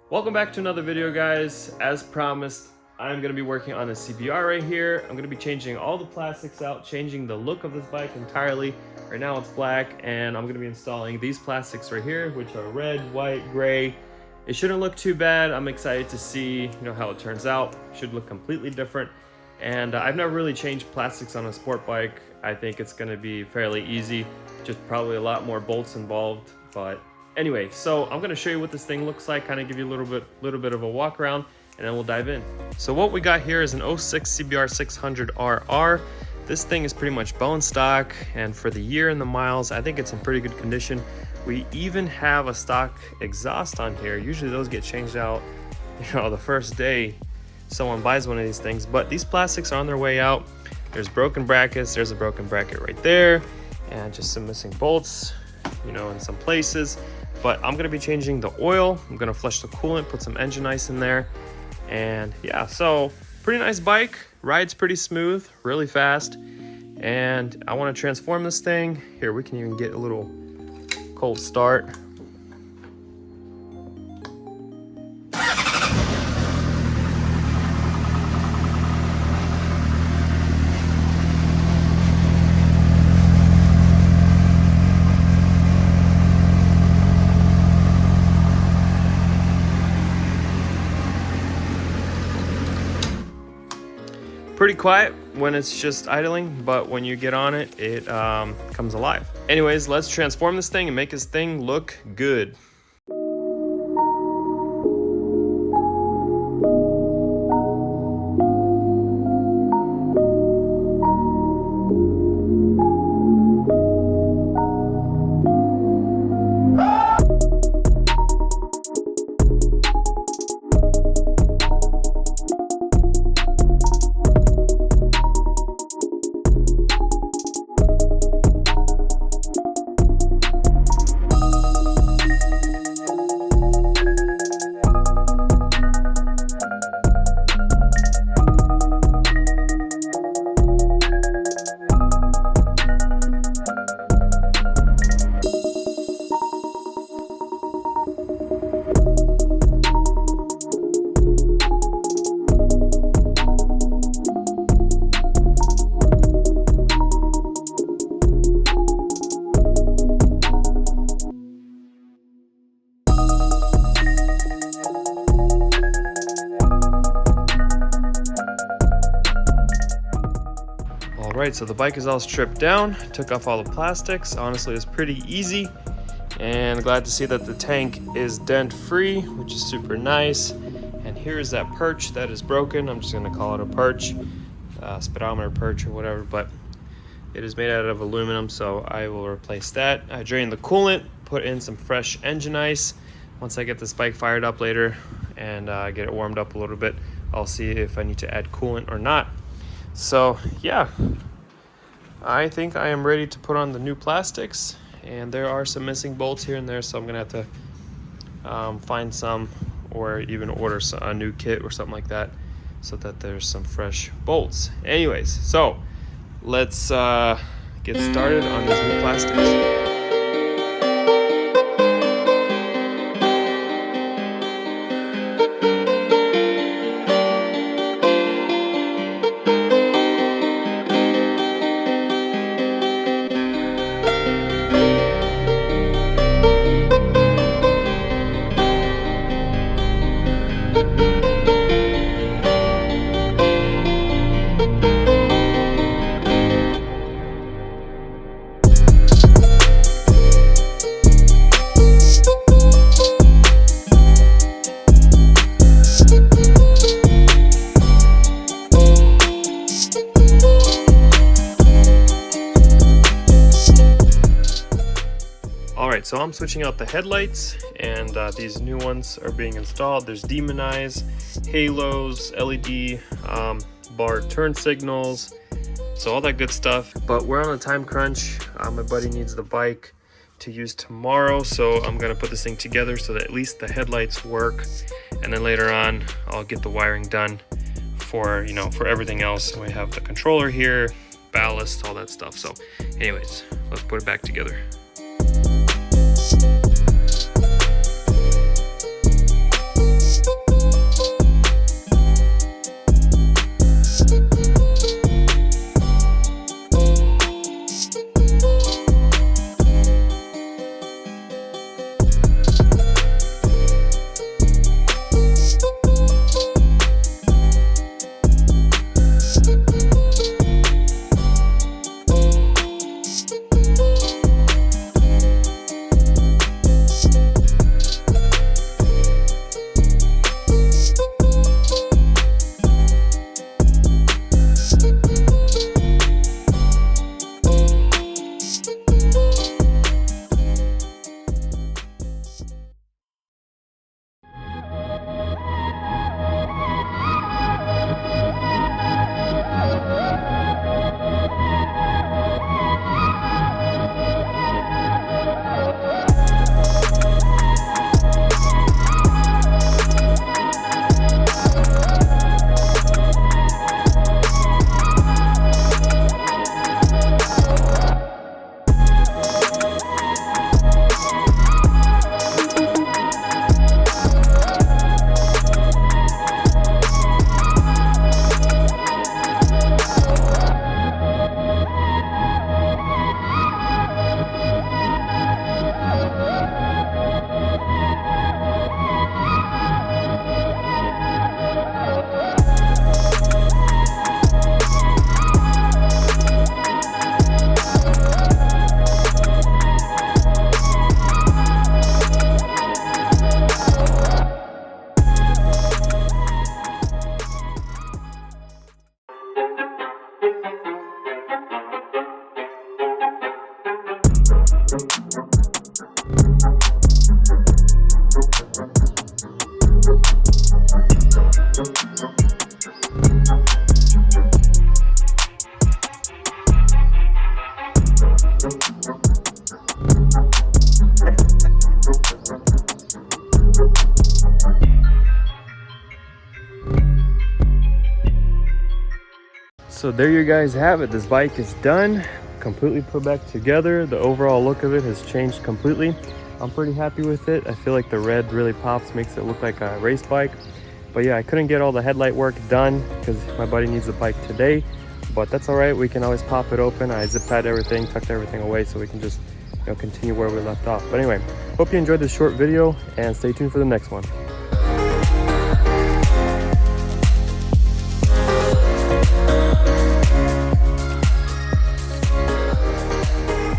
Welcome back to another video, guys. As promised, I'm going to be working on a CBR right here. I'm going to be changing all the plastics out, changing the look of this bike entirely. Right now it's black, and I'm going to be installing these plastics right here, which are red, white, gray. It shouldn't look too bad. I'm excited to see how it turns out. It should look completely different. And I've never really changed plastics on a sport bike. I think it's going to be fairly easy, just probably a lot more bolts involved, but anyway, so I'm going to show you what this thing looks like, kind of give you a little bit of a walk around, and then we'll dive in. So what we got here is an 06 CBR600 RR. This thing is pretty much bone stock, and for the year and the miles, I think it's in pretty good condition. We even have a stock exhaust on here. Usually those get changed out, the first day someone buys one of these things, but these plastics are on their way out. There's broken brackets, there's a broken bracket right there, and just some missing bolts, in some places. But I'm gonna be changing the oil. I'm gonna flush the coolant, put some engine ice in there. And yeah, so pretty nice bike, rides pretty smooth, really fast. And I wanna transform this thing. Here, we can even get a little cold start. Pretty quiet when it's just idling, but when you get on it, it comes alive. Anyways, let's transform this thing and make this thing look good. Alright, so the bike is all stripped down, took off all the plastics. Honestly, it's pretty easy, and glad to see that the tank is dent free, which is super nice. And here's that perch that is broken. I'm just going to call it a perch, speedometer perch or whatever, but it is made out of aluminum, so I will replace that. I drained the coolant, put in some fresh engine ice. Once I get this bike fired up later and get it warmed up a little bit, I'll see if I need to add coolant or not. So yeah, I think I am ready to put on the new plastics, and there are some missing bolts here and there, so I'm gonna have to find some or even order a new kit or something like that so that there's some fresh bolts. Anyways, so let's get started on these new plastics. Alright, so I'm switching out the headlights, and these new ones are being installed. There's demon eyes, halos, LED bar turn signals, so all that good stuff. But we're on a time crunch. My buddy needs the bike to use tomorrow, so I'm gonna put this thing together so that at least the headlights work, and then later on I'll get the wiring done for everything else. We have the controller here, ballast, all that stuff. So anyways, let's put it back together. So there you guys have it. This bike is done, completely put back together. The overall look of it has changed completely. I'm pretty happy with it. I feel like the red really pops, makes it look like a race bike. But yeah, I couldn't get all the headlight work done because my buddy needs the bike today, but that's all right. We can always pop it open. I zip tied everything, tucked everything away so we can just continue where we left off. But anyway, hope you enjoyed this short video and stay tuned for the next one.